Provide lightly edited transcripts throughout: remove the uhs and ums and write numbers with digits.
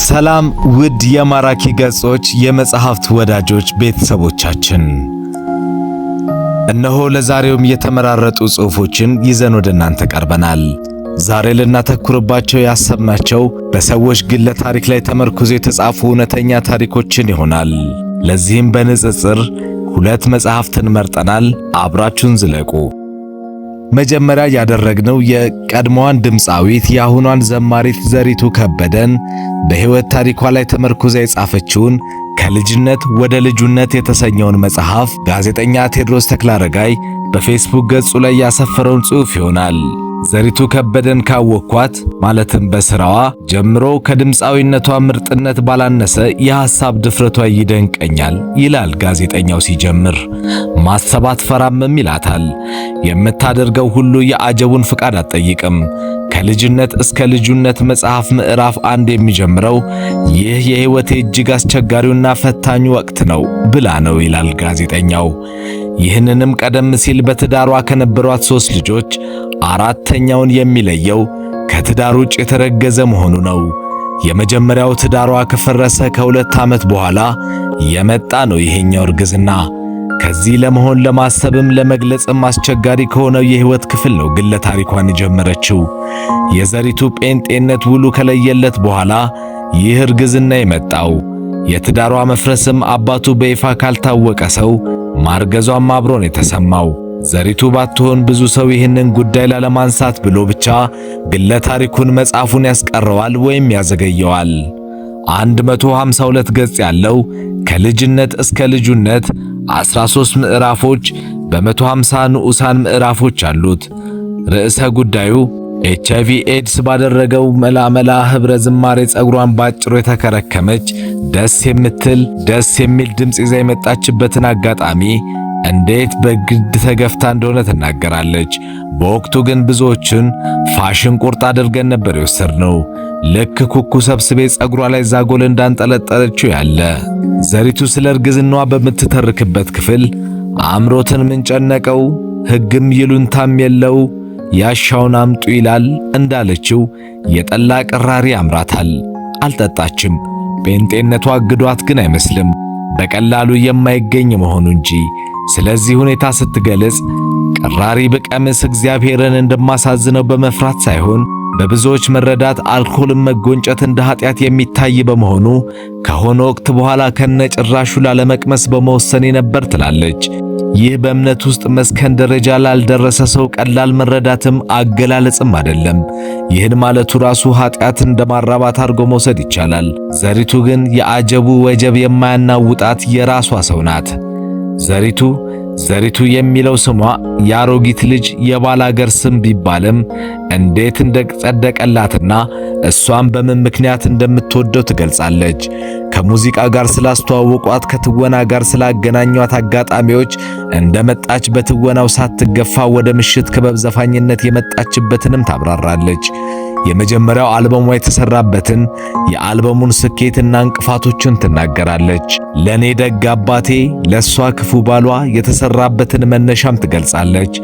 ሰላም ውድ የማራኪ ገጾች የመጽሐፍት ወዳጆች ቤተሰቦቻችን፣ እነሆ ለዛሬውም የተመራረጡ ጽሑፎችን ይዘን ወደ እናንተ ቀርበናል። ዛሬ ልናተኩርባቸው ያሰብናቸው በሰዎች ግለ ታሪክ ላይ ተመርኩዘው የተጻፉ እውነተኛ ታሪኮችን ይሆናል። ለዚህም በንጽጽር ሁለት መጽሐፍትን መርጠናል። አብራችሁን ዝለቁ። መጀመሪያ ያደረግነው የቀድሞዋን ድምፃዊት የአሁኗን ዘማሪት ዘሪቱ ከበደን በሕይወት ታሪኳ ላይ ተመርኩዛ የጻፈችውን ከልጅነት ወደ ልጁነት የተሰኘውን መጽሐፍ ጋዜጠኛ ቴዎድሮስ ተክለአረጋይ በፌስቡክ ገጹ ላይ ያሰፈረውን ጽሑፍ ይሆናል። ዘሪቱ ከበደን ካወቅኳት ማለትም በሥራዋ ጀምሮ ከድምፃዊነቷ ምርጥነት ባላነሰ የሐሳብ ድፍረቷ ይደንቀኛል ይላል ጋዜጠኛው ሲጀምር። ማሰብ አትፈራምም ይላታል። የምታደርገው ሁሉ የአጀቡን ፍቃድ አትጠይቅም። ከልጅነት እስከ ልጁነት መጽሐፍ ምዕራፍ 1 የሚጀምረው ይህ የሕይወቴ እጅግ አስቸጋሪውና ፈታኙ ወቅት ነው ብላ ነው ይላል ጋዜጠኛው። ይህንንም ቀደም ሲል በትዳሯ ከነበሯት 3 ልጆች አራተኛውን የሚለየው ከትዳር ውጭ የተረገዘ መሆኑ ነው። የመጀመሪያው ትዳሯ ከፈረሰ ከ2 ዓመት በኋላ የመጣ ነው ይሄኛው እርግዝና። ከዚህ ለመሆን ለማሰብም ለመግለጽም አስቸጋሪ ከሆነው የሕይወት ክፍል ነው ግለ ታሪኳን የጀመረችው። የዘሪቱ ጴንጤነት ውሉ ከለየለት በኋላ ይህ እርግዝና የመጣው የትዳሯ መፍረስም አባቱ በይፋ ካልታወቀ ሰው ማርገዟም አብሮን የተሰማው። ዘሪቱ ባትሆን ብዙ ሰው ይህንን ጉዳይ ላለማንሳት ብሎ ብቻ ግለ ታሪኩን መጽሐፉን ያስቀረዋል ወይም ያዘገየዋል። 152 ገጽ ያለው ከልጅነት እስከ ልጁነት 13 ምዕራፎች በ150 ንዑሳን ምዕራፎች አሉት። ርዕሰ ጉዳዩ HIV ኤድስ ባደረገው መላመላ ኅብረ ዝማሬ ጸጉሯን ባጭሩ የተከረከመች ደስ የሚል ድምፅ ይዛ የመጣችበትን አጋጣሚ እንዴት በግድ ተገፍታ እንደሆነ ትናገራለች። በወቅቱ ግን ብዙዎችን ፋሽን ቁርጥ አድርገን ነበር የወሰድነው። ልክ ኩኩ ሰብስቤ ጸጉሯ ላይ ዛጎል እንዳንጠለጠለችው ያለ። ዘሪቱ ስለ እርግዝናዋ በምትተርክበት ክፍል አእምሮትን ምን ጨነቀው፣ ሕግም ይሉንታም የለው፣ ያሻውን አምጡ ይላል እንዳለችው የጠላ ቅራሪ ያምራታል። አልጠጣችም። ጴንጤነቷ አግዷት ግን አይመስልም፣ በቀላሉ የማይገኝ መሆኑ እንጂ። ስለዚህ ሁኔታ ስትገልጽ ቅራሪ ብቀምስ እግዚአብሔርን እንደማሳዝነው በመፍራት ሳይሆን በብዙዎች መረዳት አልኮልን መጎንጨት እንደ ኃጢአት የሚታይ በመሆኑ ከሆነ ወቅት በኋላ ከነጭራሹ ላለመቅመስ በመወሰኔ ነበር ትላለች። ይህ በእምነት ውስጥ መስከን ደረጃ ላልደረሰ ሰው ቀላል መረዳትም አገላለጽም አይደለም። ይህን ማለቱ ራሱ ኃጢአትን እንደማራባት አድርጎ መውሰድ ይቻላል። ዘሪቱ ግን የአጀቡ ወጀብ የማያናውጣት የራሷ ሰው ናት። ዘሪቱ የሚለው ስሟ የአሮጊት ልጅ የባላገር ስም ቢባልም እንዴት እንደጸደቀላትና እሷም በምን ምክንያት እንደምትወደው ትገልጻለች። ከሙዚቃ ጋር ስላስተዋወቋት፣ ከትወና ጋር ስላገናኟት አጋጣሚዎች እንደመጣች በትወናው ሳትገፋ ወደ ምሽት ክበብ ዘፋኝነት የመጣችበትንም ታብራራለች። የመጀመሪያው አልበሟ የተሰራበትን የአልበሙን ስኬትና እንቅፋቶችን ትናገራለች። ለኔ ደግ አባቴ ለሷ ክፉ ባሏ የተሰራበትን መነሻም ትገልጻለች።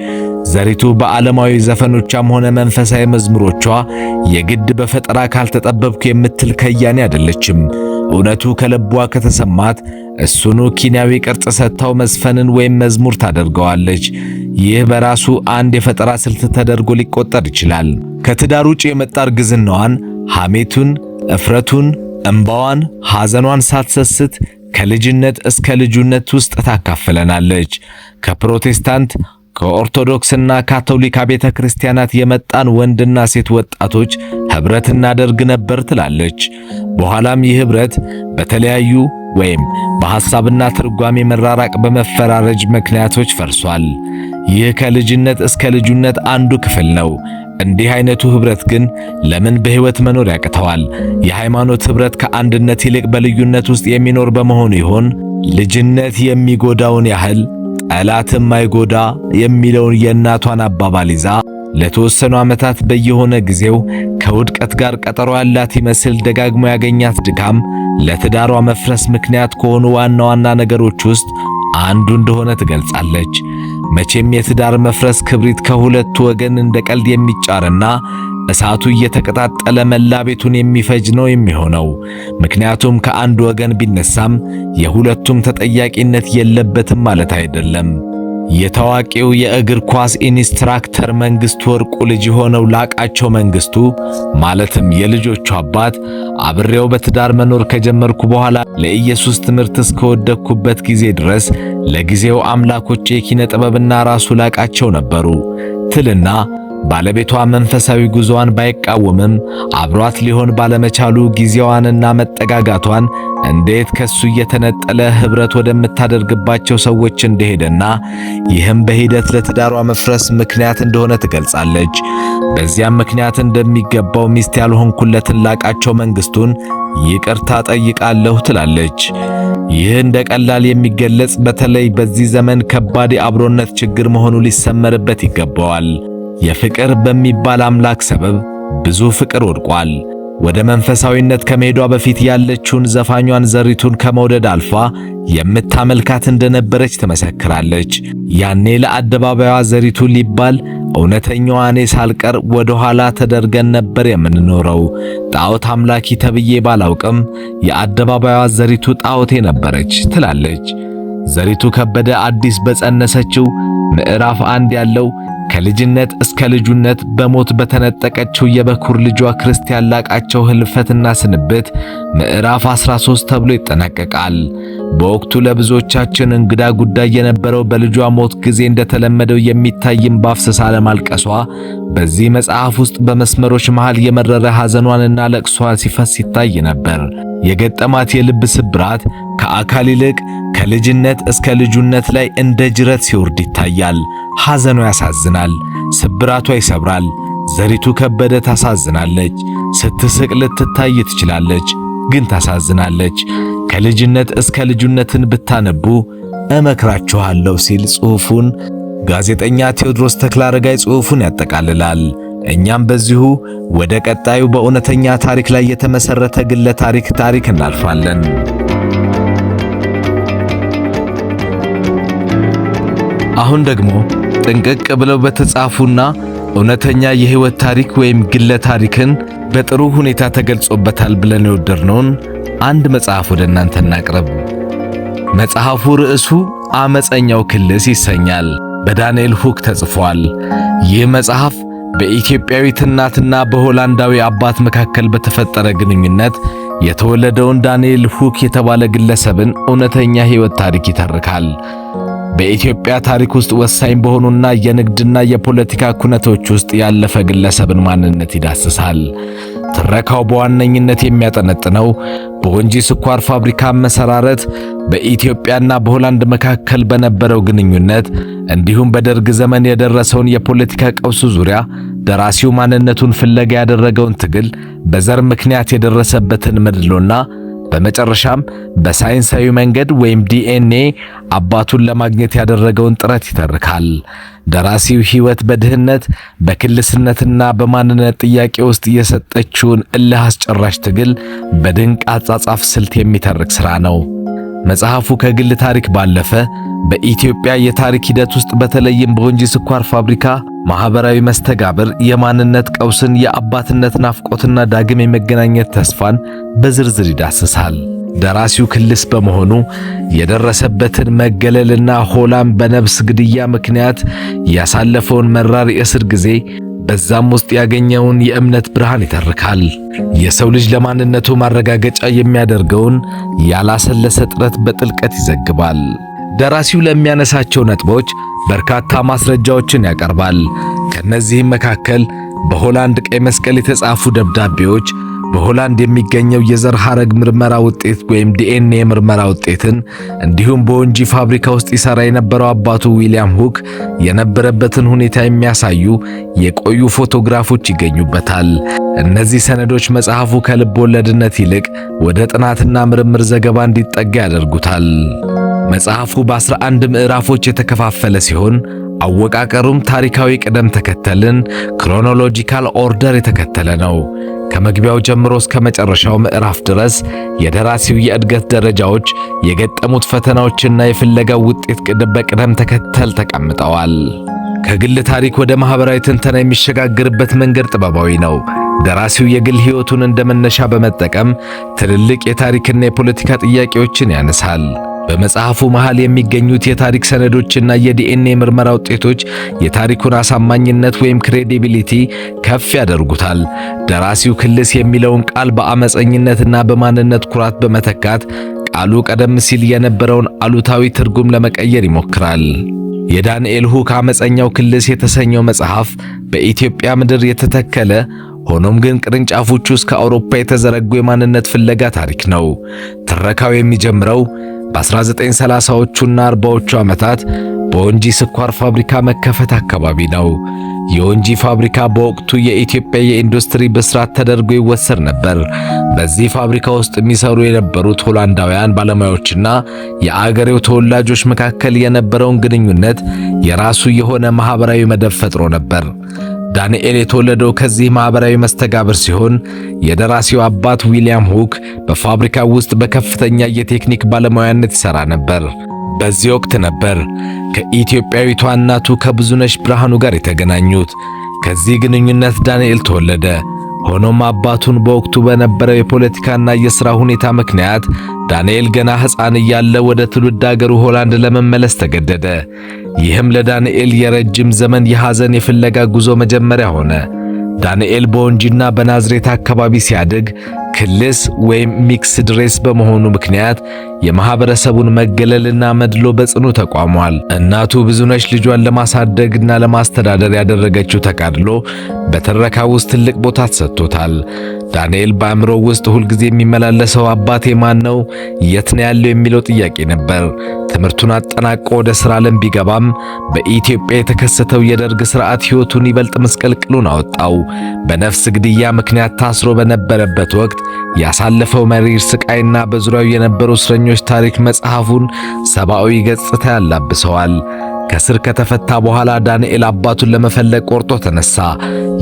ዘሪቱ በዓለማዊ ዘፈኖቿም ሆነ መንፈሳዊ መዝሙሮቿ የግድ በፈጠራ ካልተጠበብኩ የምትል ከያኔ አይደለችም። እውነቱ ከልቧ ከተሰማት እሱኑ ኪናዊ ቅርጽ ሰጥታው መስፈንን ወይም መዝሙር ታደርገዋለች። ይህ በራሱ አንድ የፈጠራ ስልት ተደርጎ ሊቆጠር ይችላል። ከትዳር ውጭ የመጣ እርግዝናዋን፣ ሐሜቱን፣ እፍረቱን፣ እንባዋን፣ ሐዘኗን ሳትሰስት ከልጅነት እስከ ልጁነት ውስጥ ታካፍለናለች። ከፕሮቴስታንት ከኦርቶዶክስና ካቶሊካ ቤተ ክርስቲያናት የመጣን ወንድና ሴት ወጣቶች ኅብረት እናደርግ ነበር ትላለች። በኋላም ይህ ኅብረት በተለያዩ ወይም በሐሳብና ትርጓሜ መራራቅ በመፈራረጅ ምክንያቶች ፈርሷል። ይህ ከልጅነት እስከ ልጁነት አንዱ ክፍል ነው። እንዲህ አይነቱ ኅብረት ግን ለምን በሕይወት መኖር ያቅተዋል? የሃይማኖት ኅብረት ከአንድነት ይልቅ በልዩነት ውስጥ የሚኖር በመሆኑ ይሆን? ልጅነት የሚጎዳውን ያህል ጠላትም አይጎዳ የሚለውን የእናቷን አባባል ይዛ ለተወሰኑ ዓመታት በየሆነ ጊዜው ከውድቀት ጋር ቀጠሮ ያላት ይመስል ደጋግሞ ያገኛት ድካም ለትዳሯ መፍረስ ምክንያት ከሆኑ ዋና ዋና ነገሮች ውስጥ አንዱ እንደሆነ ትገልጻለች። መቼም የትዳር መፍረስ ክብሪት ከሁለቱ ወገን እንደ ቀልድ የሚጫርና እሳቱ እየተቀጣጠለ መላ ቤቱን የሚፈጅ ነው የሚሆነው። ምክንያቱም ከአንድ ወገን ቢነሳም የሁለቱም ተጠያቂነት የለበትም ማለት አይደለም። የታዋቂው የእግር ኳስ ኢንስትራክተር መንግስቱ ወርቁ ልጅ የሆነው ላቃቸው መንግስቱ ማለትም የልጆቹ አባት አብሬው በትዳር መኖር ከጀመርኩ በኋላ ለኢየሱስ ትምህርት እስከወደኩበት ጊዜ ድረስ ለጊዜው አምላኮቼ የኪነ ጥበብና ራሱ ላቃቸው ነበሩ ትልና ባለቤቷ መንፈሳዊ ጉዞዋን ባይቃወምም አብሯት ሊሆን ባለመቻሉ ጊዜዋንና መጠጋጋቷን እንዴት ከሱ እየተነጠለ ህብረት ወደምታደርግባቸው ሰዎች እንደሄደና ይህም በሂደት ለትዳሯ መፍረስ ምክንያት እንደሆነ ትገልጻለች። በዚያም ምክንያት እንደሚገባው ሚስት ያልሆንኩለትን ላቃቸው መንግስቱን ይቅርታ ጠይቃለሁ ትላለች። ይህ እንደ ቀላል የሚገለጽ በተለይ በዚህ ዘመን ከባድ የአብሮነት ችግር መሆኑ ሊሰመርበት ይገባዋል። የፍቅር በሚባል አምላክ ሰበብ ብዙ ፍቅር ወድቋል። ወደ መንፈሳዊነት ከመሄዷ በፊት ያለችውን ዘፋኟን ዘሪቱን ከመውደድ አልፋ የምታመልካት እንደነበረች ትመሰክራለች። ያኔ ለአደባባይዋ ዘሪቱ ሊባል እውነተኛዋ እኔ ሳልቀር ወደ ኋላ ተደርገን ነበር የምንኖረው። ጣዖት አምላኪ ተብዬ ባላውቅም የአደባባይዋ ዘሪቱ ጣዖቴ ነበረች ትላለች። ዘሪቱ ከበደ አዲስ በጸነሰችው ምዕራፍ 1 ያለው ከልጅነት እስከ ልጁነት በሞት በተነጠቀችው የበኩር ልጇ ክርስቲያን ላቃቸው ህልፈትና ስንብት ምዕራፍ 13 ተብሎ ይጠናቀቃል። በወቅቱ ለብዙዎቻችን እንግዳ ጉዳይ የነበረው በልጇ ሞት ጊዜ እንደተለመደው የሚታይም ባፍሰሳ ለማልቀሷ በዚህ መጽሐፍ ውስጥ በመስመሮች መሃል የመረረ ሐዘኗንና ለቅሷን ሲፈስ ይታይ ነበር። የገጠማት የልብ ስብራት ከአካል ይልቅ ከልጅነት እስከ ልጁነት ላይ እንደ ጅረት ሲወርድ ይታያል። ሐዘኗ ያሳዝናል፣ ስብራቷ ይሰብራል። ዘሪቱ ከበደ ታሳዝናለች። ስትስቅ ልትታይ ትችላለች፣ ግን ታሳዝናለች። ከልጅነት እስከ ልጁነትን ብታነቡ እመክራችኋለሁ ሲል ጽሑፉን ጋዜጠኛ ቴዎድሮስ ተክለአረጋይ ጽሑፉን ያጠቃልላል። እኛም በዚሁ ወደ ቀጣዩ በእውነተኛ ታሪክ ላይ የተመሰረተ ግለ ታሪክ እናልፋለን። አሁን ደግሞ ጥንቅቅ ብለው በተጻፉና እውነተኛ የህይወት ታሪክ ወይም ግለ ታሪክን በጥሩ ሁኔታ ተገልጾበታል ብለን የወደድነውን አንድ መጽሐፍ ወደ እናንተ እናቅርብ። መጽሐፉ ርዕሱ አመፀኛው ክልስ ይሰኛል። በዳንኤል ሁክ ተጽፏል። ይህ መጽሐፍ በኢትዮጵያዊት እናትና በሆላንዳዊ አባት መካከል በተፈጠረ ግንኙነት የተወለደውን ዳንኤል ሁክ የተባለ ግለሰብን እውነተኛ ህይወት ታሪክ ይተርካል። በኢትዮጵያ ታሪክ ውስጥ ወሳኝ በሆኑና የንግድና የፖለቲካ ኩነቶች ውስጥ ያለፈ ግለሰብን ማንነት ይዳስሳል። ትረካው በዋነኝነት የሚያጠነጥነው በወንጂ ስኳር ፋብሪካ መሰራረት በኢትዮጵያና በሆላንድ መካከል በነበረው ግንኙነት እንዲሁም በደርግ ዘመን የደረሰውን የፖለቲካ ቀውስ ዙሪያ ደራሲው ማንነቱን ፍለጋ ያደረገውን ትግል፣ በዘር ምክንያት የደረሰበትን መድሎና በመጨረሻም በሳይንሳዊ መንገድ ወይም ዲኤንኤ አባቱን ለማግኘት ያደረገውን ጥረት ይተርካል። ደራሲው ሕይወት በድህነት በክልስነትና በማንነት ጥያቄ ውስጥ የሰጠችውን እልህ አስጨራሽ ትግል በድንቅ አጻጻፍ ስልት የሚተርክ ሥራ ነው። መጽሐፉ ከግል ታሪክ ባለፈ በኢትዮጵያ የታሪክ ሂደት ውስጥ በተለይም በወንጂ ስኳር ፋብሪካ ማህበራዊ መስተጋብር፣ የማንነት ቀውስን፣ የአባትነት ናፍቆትና ዳግም የመገናኘት ተስፋን በዝርዝር ይዳስሳል። ደራሲው ክልስ በመሆኑ የደረሰበትን መገለልና ሆላም በነፍስ ግድያ ምክንያት ያሳለፈውን መራር የእስር ጊዜ፣ በዛም ውስጥ ያገኘውን የእምነት ብርሃን ይተርካል። የሰው ልጅ ለማንነቱ ማረጋገጫ የሚያደርገውን ያላሰለሰ ጥረት በጥልቀት ይዘግባል። ደራሲው ለሚያነሳቸው ነጥቦች በርካታ ማስረጃዎችን ያቀርባል። ከነዚህም መካከል በሆላንድ ቀይ መስቀል የተጻፉ ደብዳቤዎች፣ በሆላንድ የሚገኘው የዘር ሐረግ ምርመራ ውጤት ወይም ዲኤንኤ ምርመራ ውጤትን እንዲሁም በወንጂ ፋብሪካ ውስጥ ይሰራ የነበረው አባቱ ዊሊያም ሁክ የነበረበትን ሁኔታ የሚያሳዩ የቆዩ ፎቶግራፎች ይገኙበታል። እነዚህ ሰነዶች መጽሐፉ ከልብ ወለድነት ይልቅ ወደ ጥናትና ምርምር ዘገባ እንዲጠጋ ያደርጉታል። መጽሐፉ በ11 ምዕራፎች የተከፋፈለ ሲሆን አወቃቀሩም ታሪካዊ ቅደም ተከተልን ክሮኖሎጂካል ኦርደር የተከተለ ነው። ከመግቢያው ጀምሮ እስከ መጨረሻው ምዕራፍ ድረስ የደራሲው የእድገት ደረጃዎች፣ የገጠሙት ፈተናዎችና የፍለጋው ውጤት በቅደም ተከተል ተቀምጠዋል። ከግል ታሪክ ወደ ማህበራዊ ትንተና የሚሸጋገርበት መንገድ ጥበባዊ ነው። ደራሲው የግል ሕይወቱን እንደመነሻ በመጠቀም ትልልቅ የታሪክና የፖለቲካ ጥያቄዎችን ያነሳል። በመጽሐፉ መሃል የሚገኙት የታሪክ ሰነዶችና የዲኤንኤ ምርመራ ውጤቶች የታሪኩን አሳማኝነት ወይም ክሬዲቢሊቲ ከፍ ያደርጉታል። ደራሲው ክልስ የሚለውን ቃል በአመፀኝነትና በማንነት ኩራት በመተካት ቃሉ ቀደም ሲል የነበረውን አሉታዊ ትርጉም ለመቀየር ይሞክራል። የዳንኤል ሁክ አመፀኛው ክልስ የተሰኘው መጽሐፍ በኢትዮጵያ ምድር የተተከለ ሆኖም ግን ቅርንጫፎቹ እስከ አውሮፓ የተዘረጉ የማንነት ፍለጋ ታሪክ ነው። ትረካው የሚጀምረው በ1930ዎቹና 40ዎቹ ዓመታት በወንጂ ስኳር ፋብሪካ መከፈት አካባቢ ነው። የወንጂ ፋብሪካ በወቅቱ የኢትዮጵያ የኢንዱስትሪ ብስራት ተደርጎ ይወሰድ ነበር። በዚህ ፋብሪካ ውስጥ የሚሰሩ የነበሩት ሆላንዳውያን ባለሙያዎችና የአገሬው ተወላጆች መካከል የነበረውን ግንኙነት የራሱ የሆነ ማህበራዊ መደብ ፈጥሮ ነበር። ዳንኤል የተወለደው ከዚህ ማህበራዊ መስተጋብር ሲሆን የደራሲው አባት ዊሊያም ሁክ በፋብሪካው ውስጥ በከፍተኛ የቴክኒክ ባለሙያነት ይሰራ ነበር። በዚህ ወቅት ነበር ከኢትዮጵያዊቷ እናቱ ከብዙነሽ ብርሃኑ ጋር የተገናኙት። ከዚህ ግንኙነት ዳንኤል ተወለደ። ሆኖም አባቱን በወቅቱ በነበረው የፖለቲካና የሥራ ሁኔታ ምክንያት ዳንኤል ገና ሕፃን እያለ ወደ ትውልድ አገሩ ሆላንድ ለመመለስ ተገደደ። ይህም ለዳንኤል የረጅም ዘመን የሐዘን የፍለጋ ጉዞ መጀመሪያ ሆነ። ዳንኤል በወንጂና በናዝሬት አካባቢ ሲያድግ ክልስ ወይም ሚክስድ ሬስ በመሆኑ ምክንያት የማህበረሰቡን መገለልና መድሎ በጽኑ ተቋሟል። እናቱ ብዙነሽ ልጇን ለማሳደግና ለማስተዳደር ያደረገችው ተጋድሎ በትረካው ውስጥ ትልቅ ቦታ ተሰጥቶታል። ዳንኤል በአእምሮ ውስጥ ሁልጊዜ የሚመላለሰው አባቴ ማን ነው? የት ነው ያለው? የሚለው ጥያቄ ነበር። ትምህርቱን አጠናቆ ወደ ሥራ ዓለም ቢገባም በኢትዮጵያ የተከሰተው የደርግ ሥርዓት ሕይወቱን ይበልጥ ምስቅልቅሉን አወጣው። በነፍስ ግድያ ምክንያት ታስሮ በነበረበት ወቅት ያሳለፈው መሪር ስቃይና በዙሪያው የነበሩ እስረኞች ታሪክ መጽሐፉን ሰብአዊ ገጽታ ያላብሰዋል። ከስር ከተፈታ በኋላ ዳንኤል አባቱን ለመፈለግ ቆርጦ ተነሳ።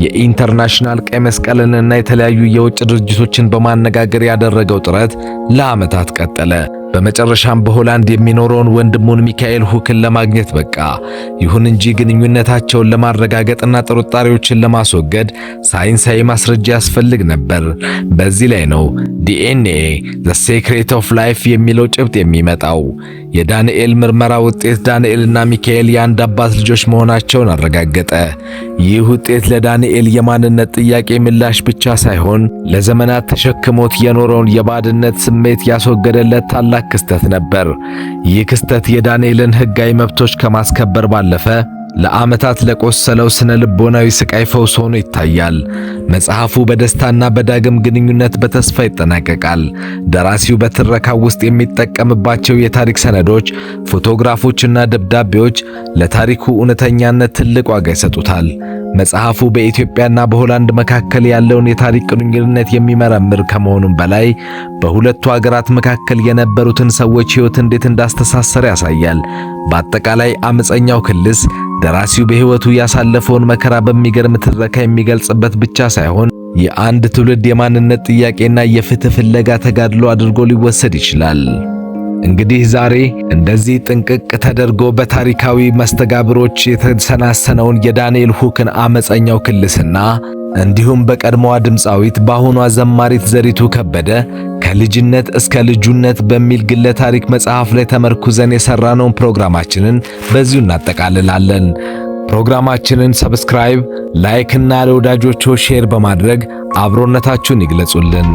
የኢንተርናሽናል ቀይ መስቀልንና የተለያዩ የውጭ ድርጅቶችን በማነጋገር ያደረገው ጥረት ለዓመታት ቀጠለ። በመጨረሻም በሆላንድ የሚኖረውን ወንድሙን ሚካኤል ሁክን ለማግኘት በቃ። ይሁን እንጂ ግንኙነታቸውን ለማረጋገጥና ጥርጣሬዎችን ለማስወገድ ሳይንሳዊ ማስረጃ ያስፈልግ ነበር። በዚህ ላይ ነው ዲኤንኤ ዘ ሴክሬት ኦፍ ላይፍ የሚለው ጭብጥ የሚመጣው። የዳንኤል ምርመራ ውጤት ዳንኤልና ሚካኤል የአንድ አባት ልጆች መሆናቸውን አረጋገጠ። ይህ ውጤት ለዳንኤል የማንነት ጥያቄ ምላሽ ብቻ ሳይሆን ለዘመናት ተሸክሞት የኖረውን የባድነት ስሜት ያስወገደለት ታላቅ ክስተት ነበር። ይህ ክስተት የዳንኤልን ሕጋዊ መብቶች ከማስከበር ባለፈ ለዓመታት ለቆሰለው ስነ ልቦናዊ ስቃይ ፈውስ ሆኖ ይታያል። መጽሐፉ በደስታና በዳግም ግንኙነት በተስፋ ይጠናቀቃል። ደራሲው በትረካው ውስጥ የሚጠቀምባቸው የታሪክ ሰነዶች፣ ፎቶግራፎችና ደብዳቤዎች ለታሪኩ እውነተኛነት ትልቅ ዋጋ ይሰጡታል። መጽሐፉ በኢትዮጵያና በሆላንድ መካከል ያለውን የታሪክ ግንኙነት የሚመረምር ከመሆኑም በላይ በሁለቱ አገራት መካከል የነበሩትን ሰዎች ሕይወት እንዴት እንዳስተሳሰረ ያሳያል። በአጠቃላይ አመፀኛው ክልስ ደራሲው በሕይወቱ ያሳለፈውን መከራ በሚገርም ትረካ የሚገልጽበት ብቻ ሳይሆን የአንድ ትውልድ የማንነት ጥያቄና የፍትህ ፍለጋ ተጋድሎ አድርጎ ሊወሰድ ይችላል። እንግዲህ ዛሬ እንደዚህ ጥንቅቅ ተደርጎ በታሪካዊ መስተጋብሮች የተሰናሰነውን የዳንኤል ሁክን አመፀኛው ክልስና እንዲሁም በቀድሞዋ ድምፃዊት በአሁኗ ዘማሪት ዘሪቱ ከበደ ከልጅነት እስከ ልጁነት በሚል ግለ ታሪክ መጽሐፍ ላይ ተመርኩዘን የሰራነውን ፕሮግራማችንን በዚሁ እናጠቃልላለን። ፕሮግራማችንን ሰብስክራይብ፣ ላይክ እና ለወዳጆቹ ሼር በማድረግ አብሮነታችሁን ይግለጹልን።